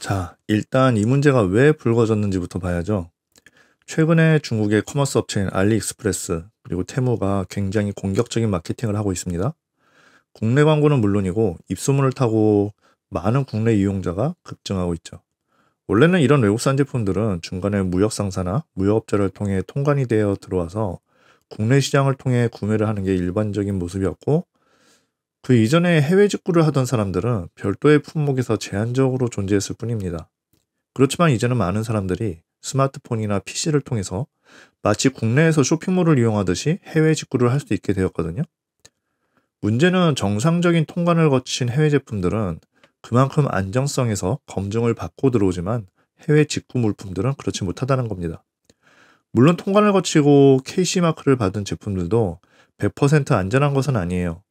자, 일단 이 문제가 왜 불거졌는지부터 봐야죠. 최근에 중국의 커머스 업체인 알리익스프레스 그리고 테무가 굉장히 공격적인 마케팅을 하고 있습니다. 국내 광고는 물론이고 입소문을 타고 많은 국내 이용자가 급증하고 있죠. 원래는 이런 외국산 제품들은 중간에 무역 상사나 무역업자를 통해 통관이 되어 들어와서 국내 시장을 통해 구매를 하는 게 일반적인 모습이었고, 그 이전에 해외 직구를 하던 사람들은 별도의 품목에서 제한적으로 존재했을 뿐입니다. 그렇지만 이제는 많은 사람들이 스마트폰이나 PC를 통해서 마치 국내에서 쇼핑몰을 이용하듯이 해외 직구를 할 수 있게 되었거든요. 문제는 정상적인 통관을 거친 해외 제품들은 그만큼 안정성에서 검증을 받고 들어오지만 해외 직구 물품들은 그렇지 못하다는 겁니다. 물론 통관을 거치고 KC마크를 받은 제품들도 100% 안전한 것은 아니에요.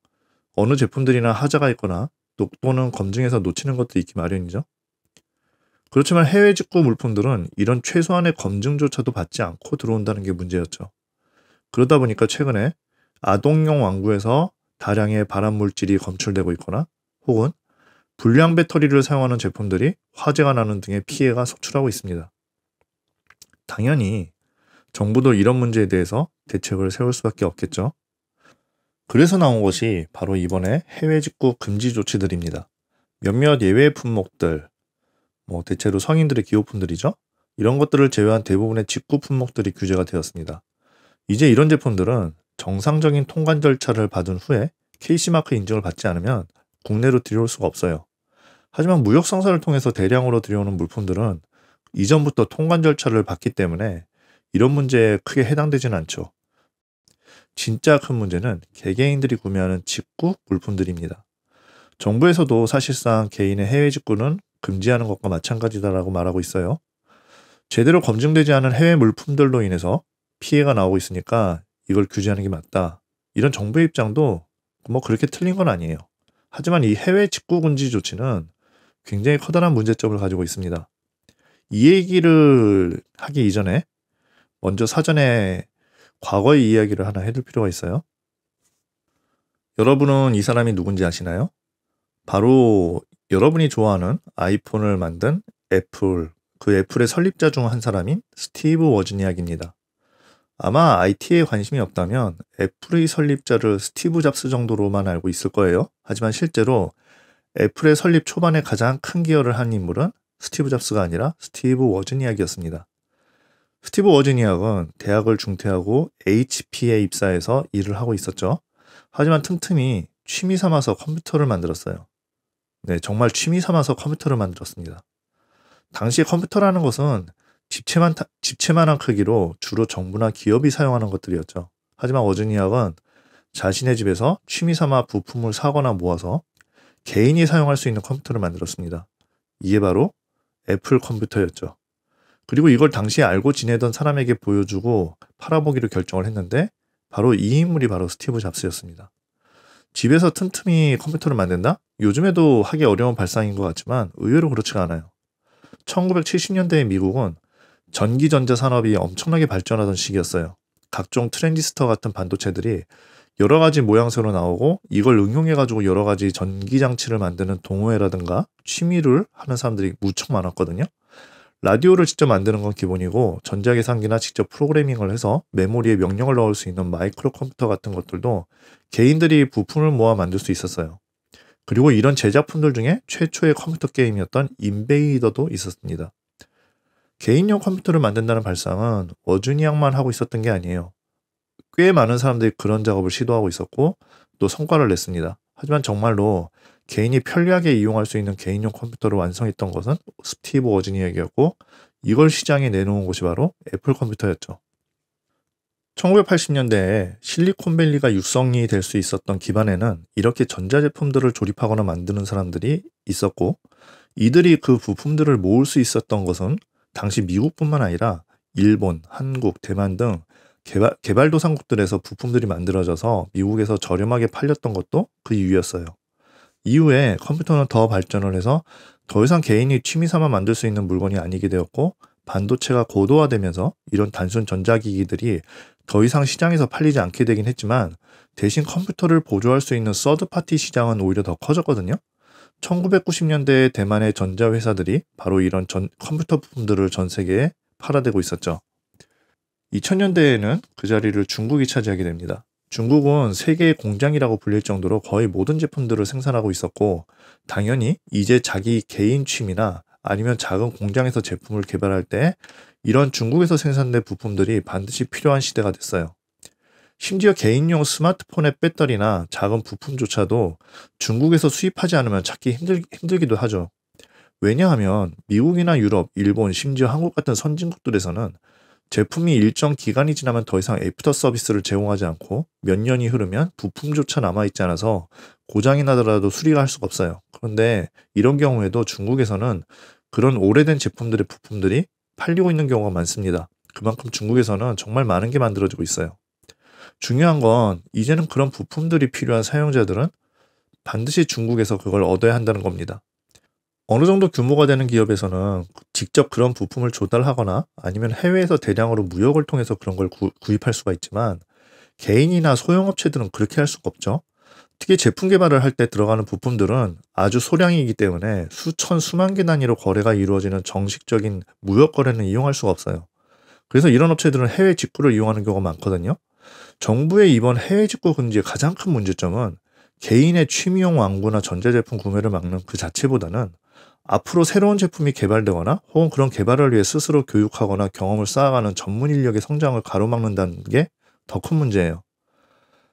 어느 제품들이나 하자가 있거나 또는 검증에서 놓치는 것도 있기 마련이죠. 그렇지만 해외 직구 물품들은 이런 최소한의 검증조차도 받지 않고 들어온다는 게 문제였죠. 그러다 보니까 최근에 아동용 왕구에서 다량의 발암 물질이 검출되고 있거나 혹은 불량 배터리를 사용하는 제품들이 화재가 나는 등의 피해가 속출하고 있습니다. 당연히 정부도 이런 문제에 대해서 대책을 세울 수밖에 없겠죠. 그래서 나온 것이 바로 이번에 해외 직구 금지 조치들입니다. 몇몇 예외 품목들, 대체로 성인들의 기호품들이죠. 이런 것들을 제외한 대부분의 직구 품목들이 규제가 되었습니다. 이제 이런 제품들은 정상적인 통관 절차를 받은 후에 KC마크 인증을 받지 않으면 국내로 들여올 수가 없어요. 하지만 무역 상사를 통해서 대량으로 들여오는 물품들은 이전부터 통관 절차를 받기 때문에 이런 문제에 크게 해당되지는 않죠. 진짜 큰 문제는 개개인들이 구매하는 직구 물품들입니다. 정부에서도 사실상 개인의 해외 직구는 금지하는 것과 마찬가지다라고 말하고 있어요. 제대로 검증되지 않은 해외 물품들로 인해서 피해가 나오고 있으니까 이걸 규제하는 게 맞다. 이런 정부의 입장도 그렇게 틀린 건 아니에요. 하지만 이 해외 직구 금지 조치는 굉장히 커다란 문제점을 가지고 있습니다. 이 얘기를 하기 이전에 먼저 사전에 과거의 이야기를 하나 해둘 필요가 있어요. 여러분은 이 사람이 누군지 아시나요? 바로 여러분이 좋아하는 아이폰을 만든 애플, 그 애플의 설립자 중 한 사람인 스티브 워즈니악입니다. 아마 IT에 관심이 없다면 애플의 설립자를 스티브 잡스 정도로만 알고 있을 거예요. 하지만 실제로 애플의 설립 초반에 가장 큰 기여를 한 인물은 스티브 잡스가 아니라 스티브 워즈니악이었습니다. 스티브 워즈니악은 대학을 중퇴하고 HP에 입사해서 일을 하고 있었죠. 하지만 틈틈이 취미 삼아서 컴퓨터를 만들었어요. 네, 정말 취미 삼아서 컴퓨터를 만들었습니다. 당시 컴퓨터라는 것은 집채만한 크기로 주로 정부나 기업이 사용하는 것들이었죠. 하지만 워즈니악은 자신의 집에서 취미 삼아 부품을 사거나 모아서 개인이 사용할 수 있는 컴퓨터를 만들었습니다. 이게 바로 애플 컴퓨터였죠. 그리고 이걸 당시에 알고 지내던 사람에게 보여주고 팔아보기로 결정을 했는데 바로 이 인물이 바로 스티브 잡스였습니다. 집에서 틈틈이 컴퓨터를 만든다? 요즘에도 하기 어려운 발상인 것 같지만 의외로 그렇지가 않아요. 1970년대의 미국은 전기전자 산업이 엄청나게 발전하던 시기였어요. 각종 트랜지스터 같은 반도체들이 여러 가지 모양새로 나오고 이걸 응용해가지고 여러 가지 전기장치를 만드는 동호회라든가 취미를 하는 사람들이 무척 많았거든요. 라디오를 직접 만드는 건 기본이고 전자계산기나 직접 프로그래밍을 해서 메모리에 명령을 넣을 수 있는 마이크로 컴퓨터 같은 것들도 개인들이 부품을 모아 만들 수 있었어요. 그리고 이런 제작품들 중에 최초의 컴퓨터 게임이었던 인베이더도 있었습니다. 개인용 컴퓨터를 만든다는 발상은 워즈니악만 하고 있었던 게 아니에요. 꽤 많은 사람들이 그런 작업을 시도하고 있었고 또 성과를 냈습니다. 하지만 정말로 개인이 편리하게 이용할 수 있는 개인용 컴퓨터를 완성했던 것은 스티브 워즈니악이었고 이걸 시장에 내놓은 곳이 바로 애플 컴퓨터였죠. 1980년대에 실리콘밸리가 육성이 될 수 있었던 기반에는 이렇게 전자제품들을 조립하거나 만드는 사람들이 있었고 이들이 그 부품들을 모을 수 있었던 것은 당시 미국뿐만 아니라 일본, 한국, 대만 등 개발도상국들에서 부품들이 만들어져서 미국에서 저렴하게 팔렸던 것도 그 이유였어요. 이후에 컴퓨터는 더 발전을 해서 더 이상 개인이 취미 삼아 만들 수 있는 물건이 아니게 되었고 반도체가 고도화되면서 이런 단순 전자기기들이 더 이상 시장에서 팔리지 않게 되긴 했지만 대신 컴퓨터를 보조할 수 있는 서드파티 시장은 오히려 더 커졌거든요. 1990년대에 대만의 전자회사들이 바로 이런 컴퓨터 부품들을 전 세계에 팔아대고 있었죠. 2000년대에는 그 자리를 중국이 차지하게 됩니다. 중국은 세계의 공장이라고 불릴 정도로 거의 모든 제품들을 생산하고 있었고, 당연히 이제 자기 개인 취미나 아니면 작은 공장에서 제품을 개발할 때 이런 중국에서 생산된 부품들이 반드시 필요한 시대가 됐어요. 심지어 개인용 스마트폰의 배터리나 작은 부품조차도 중국에서 수입하지 않으면 찾기 힘들기도 하죠. 왜냐하면 미국이나 유럽, 일본, 심지어 한국 같은 선진국들에서는 제품이 일정 기간이 지나면 더 이상 애프터 서비스를 제공하지 않고 몇 년이 흐르면 부품조차 남아있지 않아서 고장이 나더라도 수리가 할 수가 없어요. 그런데 이런 경우에도 중국에서는 그런 오래된 제품들의 부품들이 팔리고 있는 경우가 많습니다. 그만큼 중국에서는 정말 많은 게 만들어지고 있어요. 중요한 건 이제는 그런 부품들이 필요한 사용자들은 반드시 중국에서 그걸 얻어야 한다는 겁니다. 어느 정도 규모가 되는 기업에서는 직접 그런 부품을 조달하거나 아니면 해외에서 대량으로 무역을 통해서 그런 걸 구입할 수가 있지만, 개인이나 소형업체들은 그렇게 할 수가 없죠. 특히 제품 개발을 할 때 들어가는 부품들은 아주 소량이기 때문에 수천, 수만 개 단위로 거래가 이루어지는 정식적인 무역 거래는 이용할 수가 없어요. 그래서 이런 업체들은 해외 직구를 이용하는 경우가 많거든요. 정부의 이번 해외 직구 금지의 가장 큰 문제점은 개인의 취미용 완구나 전자제품 구매를 막는 그 자체보다는 앞으로 새로운 제품이 개발되거나 혹은 그런 개발을 위해 스스로 교육하거나 경험을 쌓아가는 전문 인력의 성장을 가로막는다는 게 더 큰 문제예요.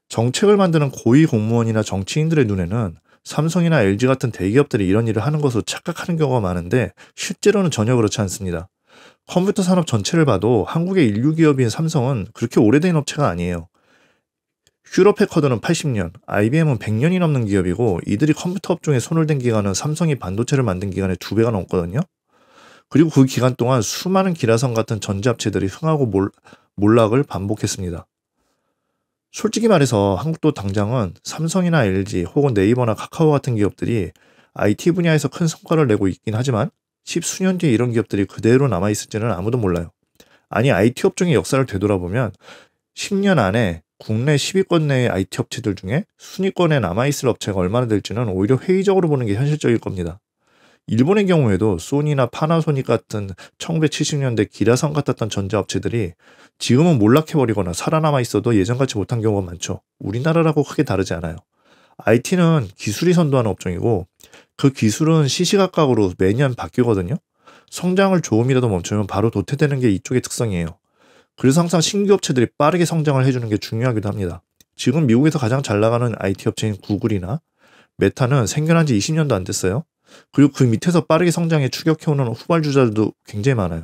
정책을 만드는 고위 공무원이나 정치인들의 눈에는 삼성이나 LG 같은 대기업들이 이런 일을 하는 것으로 착각하는 경우가 많은데, 실제로는 전혀 그렇지 않습니다. 컴퓨터 산업 전체를 봐도 한국의 인류 기업인 삼성은 그렇게 오래된 업체가 아니에요. 휴로패커드는 80년, IBM은 100년이 넘는 기업이고, 이들이 컴퓨터 업종에 손을 댄 기간은 삼성이 반도체를 만든 기간의 2배가 넘거든요. 그리고 그 기간 동안 수많은 기라성 같은 전자업체들이 흥하고 몰락을 반복했습니다. 솔직히 말해서 한국도 당장은 삼성이나 LG 혹은 네이버나 카카오 같은 기업들이 IT 분야에서 큰 성과를 내고 있긴 하지만 10수년 뒤에 이런 기업들이 그대로 남아있을지는 아무도 몰라요. 아니, IT 업종의 역사를 되돌아보면 10년 안에 국내 10위권 내의 IT 업체들 중에 순위권에 남아있을 업체가 얼마나 될지는 오히려 회의적으로 보는 게 현실적일 겁니다. 일본의 경우에도 소니나 파나소닉 같은 1970년대 기라성 같았던 전자업체들이 지금은 몰락해버리거나 살아남아 있어도 예전같이 못한 경우가 많죠. 우리나라라고 크게 다르지 않아요. IT는 기술이 선도하는 업종이고 그 기술은 시시각각으로 매년 바뀌거든요. 성장을 조금이라도 멈추면 바로 도태되는 게 이쪽의 특성이에요. 그래서 항상 신규 업체들이 빠르게 성장을 해주는 게 중요하기도 합니다. 지금 미국에서 가장 잘 나가는 IT 업체인 구글이나 메타는 생겨난 지 20년도 안 됐어요. 그리고 그 밑에서 빠르게 성장해 추격해오는 후발주자들도 굉장히 많아요.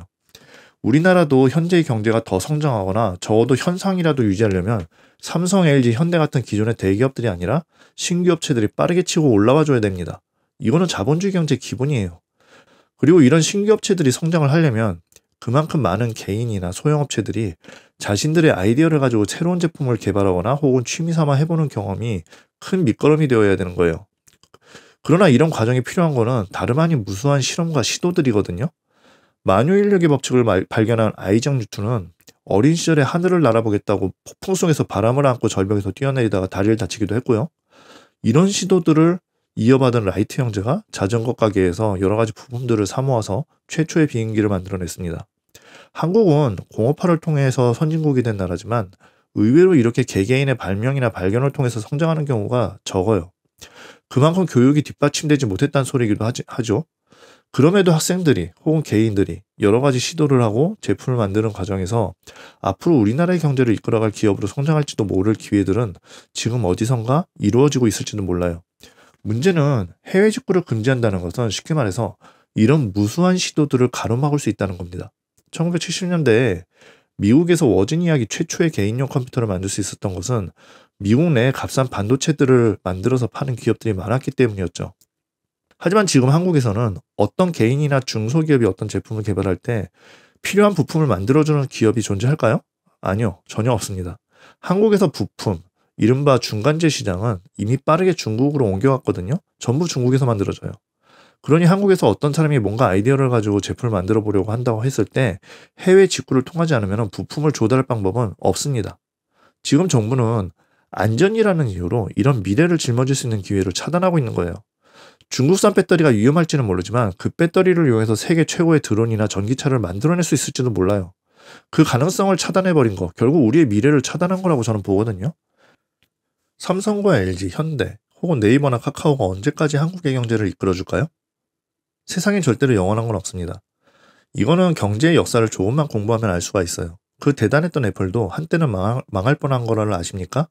우리나라도 현재의 경제가 더 성장하거나 적어도 현상이라도 유지하려면 삼성, LG, 현대 같은 기존의 대기업들이 아니라 신규 업체들이 빠르게 치고 올라와 줘야 됩니다. 이거는 자본주의 경제의 기본이에요. 그리고 이런 신규 업체들이 성장을 하려면 그만큼 많은 개인이나 소형업체들이 자신들의 아이디어를 가지고 새로운 제품을 개발하거나 혹은 취미삼아 해보는 경험이 큰 밑거름이 되어야 되는 거예요. 그러나 이런 과정이 필요한 거는 다름 아닌 무수한 실험과 시도들이거든요. 만유인력의 법칙을 발견한 아이작 뉴턴은 어린 시절에 하늘을 날아보겠다고 폭풍 속에서 바람을 안고 절벽에서 뛰어내리다가 다리를 다치기도 했고요. 이런 시도들을 이어받은 라이트 형제가 자전거 가게에서 여러 가지 부품들을 사모아서 최초의 비행기를 만들어냈습니다. 한국은 공업화를 통해서 선진국이 된 나라지만 의외로 이렇게 개개인의 발명이나 발견을 통해서 성장하는 경우가 적어요. 그만큼 교육이 뒷받침되지 못했다는 소리이기도 하죠. 그럼에도 학생들이 혹은 개인들이 여러 가지 시도를 하고 제품을 만드는 과정에서 앞으로 우리나라의 경제를 이끌어갈 기업으로 성장할지도 모를 기회들은 지금 어디선가 이루어지고 있을지도 몰라요. 문제는 해외 직구를 금지한다는 것은 쉽게 말해서 이런 무수한 시도들을 가로막을 수 있다는 겁니다. 1970년대에 미국에서 워지니아기 최초의 개인용 컴퓨터를 만들 수 있었던 것은 미국 내에 값싼 반도체들을 만들어서 파는 기업들이 많았기 때문이었죠. 하지만 지금 한국에서는 어떤 개인이나 중소기업이 어떤 제품을 개발할 때 필요한 부품을 만들어주는 기업이 존재할까요? 아니요, 전혀 없습니다. 한국에서 부품, 이른바 중간재 시장은 이미 빠르게 중국으로 옮겨갔거든요. 전부 중국에서 만들어져요. 그러니 한국에서 어떤 사람이 뭔가 아이디어를 가지고 제품을 만들어 보려고 한다고 했을 때 해외 직구를 통하지 않으면 부품을 조달할 방법은 없습니다. 지금 정부는 안전이라는 이유로 이런 미래를 짊어질 수 있는 기회를 차단하고 있는 거예요. 중국산 배터리가 위험할지는 모르지만 그 배터리를 이용해서 세계 최고의 드론이나 전기차를 만들어낼 수 있을지도 몰라요. 그 가능성을 차단해버린 거, 결국 우리의 미래를 차단한 거라고 저는 보거든요. 삼성과 LG, 현대, 혹은 네이버나 카카오가 언제까지 한국의 경제를 이끌어줄까요? 세상에 절대로 영원한 건 없습니다. 이거는 경제의 역사를 조금만 공부하면 알 수가 있어요. 그 대단했던 애플도 한때는 망할 뻔한 거를 아십니까?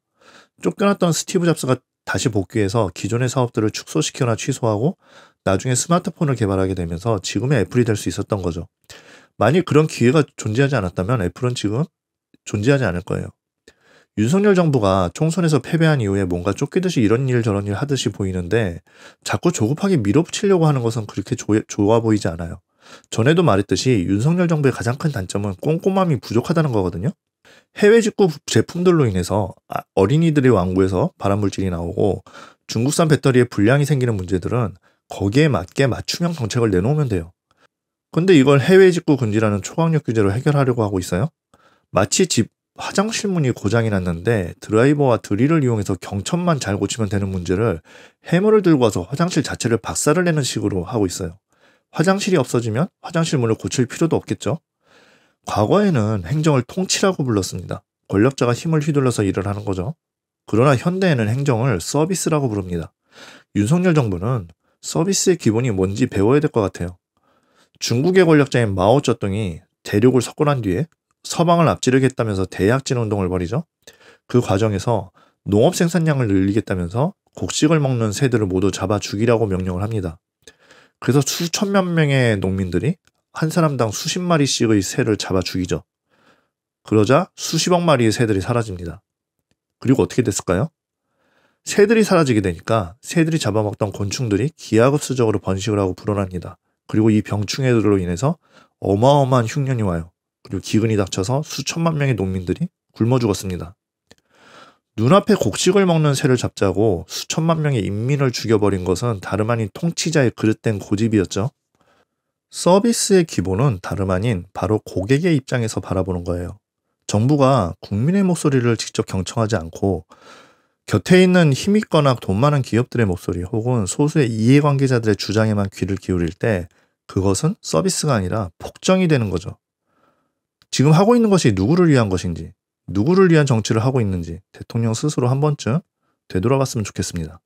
쫓겨났던 스티브 잡스가 다시 복귀해서 기존의 사업들을 축소시키거나 취소하고 나중에 스마트폰을 개발하게 되면서 지금의 애플이 될 수 있었던 거죠. 만일 그런 기회가 존재하지 않았다면 애플은 지금 존재하지 않을 거예요. 윤석열 정부가 총선에서 패배한 이후에 뭔가 쫓기듯이 이런 일 저런 일 하듯이 보이는데 자꾸 조급하게 밀어붙이려고 하는 것은 그렇게 좋아 보이지 않아요. 전에도 말했듯이 윤석열 정부의 가장 큰 단점은 꼼꼼함이 부족하다는 거거든요. 해외 직구 제품들로 인해서 어린이들의 왕국에서 발암물질이 나오고 중국산 배터리에 불량이 생기는 문제들은 거기에 맞게 맞춤형 정책을 내놓으면 돼요. 근데 이걸 해외 직구 금지라는 초강력 규제로 해결하려고 하고 있어요. 마치 집 화장실 문이 고장이 났는데 드라이버와 드릴을 이용해서 경첩만 잘 고치면 되는 문제를 해머를 들고 와서 화장실 자체를 박살을 내는 식으로 하고 있어요. 화장실이 없어지면 화장실 문을 고칠 필요도 없겠죠. 과거에는 행정을 통치라고 불렀습니다. 권력자가 힘을 휘둘러서 일을 하는 거죠. 그러나 현대에는 행정을 서비스라고 부릅니다. 윤석열 정부는 서비스의 기본이 뭔지 배워야 될 것 같아요. 중국의 권력자인 마오쩌둥이 대륙을 석권한 뒤에 서방을 앞지르겠다면서 대약진 운동을 벌이죠. 그 과정에서 농업 생산량을 늘리겠다면서 곡식을 먹는 새들을 모두 잡아 죽이라고 명령을 합니다. 그래서 수천만 명의 농민들이 한 사람당 수십 마리씩의 새를 잡아 죽이죠. 그러자 수십억 마리의 새들이 사라집니다. 그리고 어떻게 됐을까요? 새들이 사라지게 되니까 새들이 잡아먹던 곤충들이 기하급수적으로 번식을 하고 불어납니다. 그리고 이 병충해들로 인해서 어마어마한 흉년이 와요. 그리고 기근이 닥쳐서 수천만 명의 농민들이 굶어 죽었습니다. 눈앞에 곡식을 먹는 새를 잡자고 수천만 명의 인민을 죽여버린 것은 다름 아닌 통치자의 그릇된 고집이었죠. 서비스의 기본은 다름 아닌 바로 고객의 입장에서 바라보는 거예요. 정부가 국민의 목소리를 직접 경청하지 않고 곁에 있는 힘있거나 돈 많은 기업들의 목소리 혹은 소수의 이해관계자들의 주장에만 귀를 기울일 때 그것은 서비스가 아니라 폭정이 되는 거죠. 지금 하고 있는 것이 누구를 위한 것인지, 누구를 위한 정치를 하고 있는지 대통령 스스로 한 번쯤 되돌아봤으면 좋겠습니다.